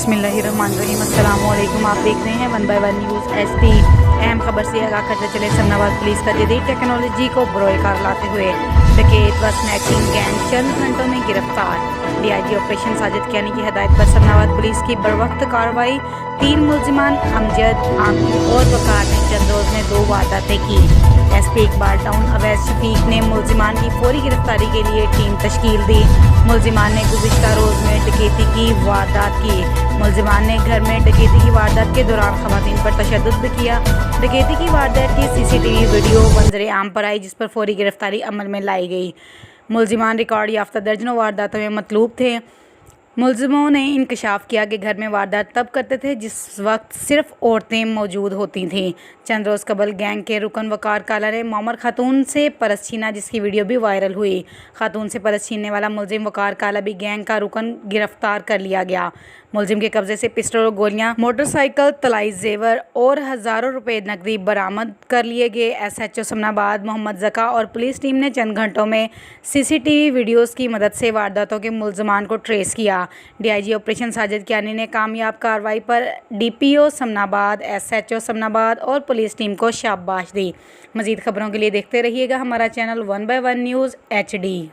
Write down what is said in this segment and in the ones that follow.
बिस्मिल्लाहिर्रहमानिर्रहीम। अस्सलाम वालेकुम। आप देख रहे हैं 1 बाय 1 न्यूज़ एचडी। अहम खबर से आगाह करते चले। समनाबाद पुलिस का जदीद टेक्नोलॉजी को बरोकार लाते हुए डकैत व स्नैचिंग गैंग चंद घंटों में गिरफ्तार। डीआईजी ऑपरेशन साजिद कियानी की हदायत पर समनाबाद पुलिस की बरवक्त कार्रवाई। 3 मुलजिमान अमजद, आकिब और वकार ने चंद रोज में 2 वारदातें की। एसपी इकबाल टाउन अवैध शफीक ने मुलजिमान की फौरी गिरफ्तारी के लिए टीम तश्कील दी। मुलजिमान ने गुज़िश्ता रोज में डकैती की वारदात की। मुलजिमान ने घर में डकैती की वारदात के दौरान खवातीन पर तशद्दुद भी किया। डकैती की वारदात की सीसीटीवी वीडियो मंजर आम पर आई, जिस पर फौरी गिरफ्तारी अमल में लाई गई। मुलजिमान रिकॉर्ड याफ्ता दर्जनों वारदातों में मतलूब थे। मुलजिमों ने इंकशाफ किया कि घर में वारदात तब करते थे जिस वक्त सिर्फ औरतें मौजूद होती थीं। चंद रोज़ कबल गैंग के रुकन वकार काला ने मोमर खातून से परस छीना, जिसकी वीडियो भी वायरल हुई। खातून से परस छीनने वाला मुलजिम वकार काला भी गैंग का रुकन गिरफ्तार कर लिया गया। मुलजिम के कब्जे से पिस्टल और गोलियां, मोटरसाइकिल, तलाई जेवर और हज़ारों रुपए नकदी बरामद कर लिए गए। एसएचओ समनाबाद मोहम्मद ज़का और पुलिस टीम ने चंद घंटों में सीसीटीवी वीडियोस की मदद से वारदातों के मुलजमान को ट्रेस किया। डीआईजी ऑपरेशन साजिद कियानी ने कामयाब कार्रवाई पर डीपीओ समनाबाद, एसएचओ समनाबाद और पुलिस टीम को शाबाश दी। मज़ीद खबरों के लिए देखते रहिएगा हमारा चैनल 1 बाय 1 न्यूज़ एचडी।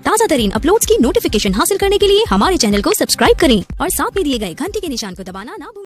ताज़ा तरीन अपलोड्स की नोटिफिकेशन हासिल करने के लिए हमारे चैनल को सब्सक्राइब करें और साथ में दिए गए घंटी के निशान को दबाना ना भूलें।